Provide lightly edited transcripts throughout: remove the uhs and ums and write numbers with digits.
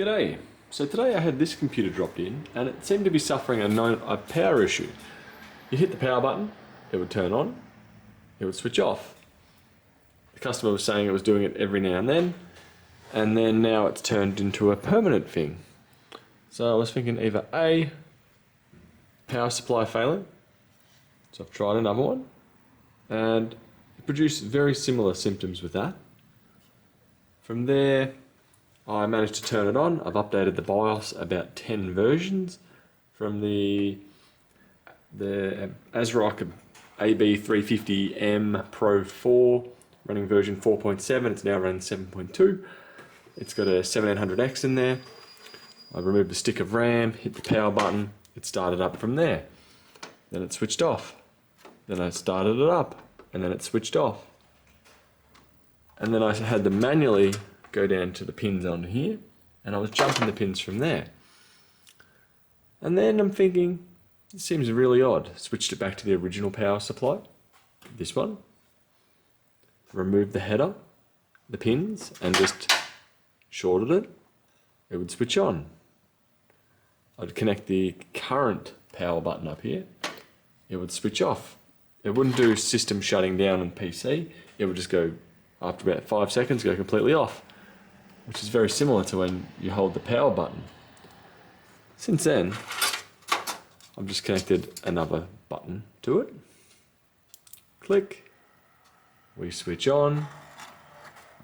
G'day. So today I had this computer dropped in and it seemed to be suffering a power issue. You hit the power button, it would turn on, it would switch off. The customer was saying it was doing it every now and then now it's turned into a permanent thing. So I was thinking either A, power supply failing, so I've tried another one, and it produced very similar symptoms with that. From there, I managed to turn it on. I've updated the BIOS about 10 versions from the ASRock AB350M Pro 4 running version 4.7. It's now running 7.2. It's got a 7800X in there. I removed the stick of RAM, hit the power button, it started up from there. Then it switched off. Then I started it up, and then it switched off. And then I had to manually go down to the pins on here, and I was jumping the pins from there. And then I'm thinking, this seems really odd. Switched it back to the original power supply, this one. Removed the header, the pins, and just shorted it. It would switch on. I'd connect the current power button up here. It would switch off. It wouldn't do system shutting down on PC. It would just go, after about 5 seconds, go completely off, which is very similar to when you hold the power button. Since then, I've just connected another button to it. Click. We switch on.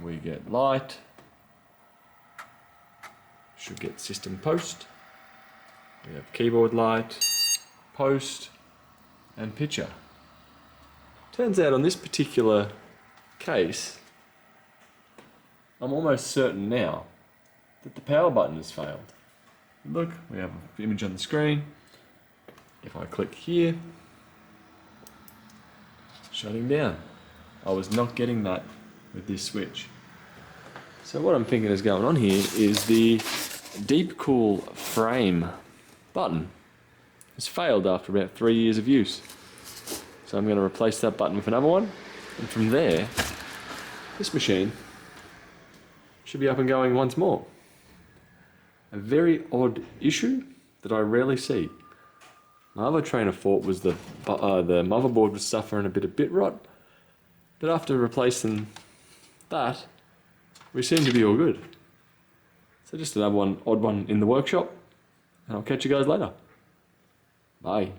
We get light. Should get system post. We have keyboard light, post, and picture. Turns out on this particular case, I'm almost certain now that the power button has failed. Look, we have an image on the screen. If I click here, shutting down. I was not getting that with this switch. So what I'm thinking is going on here is the deep cool frame button has failed after about 3 years of use. So I'm going to replace that button with another one, and from there, this machine should be up and going once more. A very odd issue that I rarely see. My other train of thought was the motherboard was suffering a bit of bit rot, but after replacing that, we seem to be all good. So just another odd one in the workshop, and I'll catch you guys later. Bye.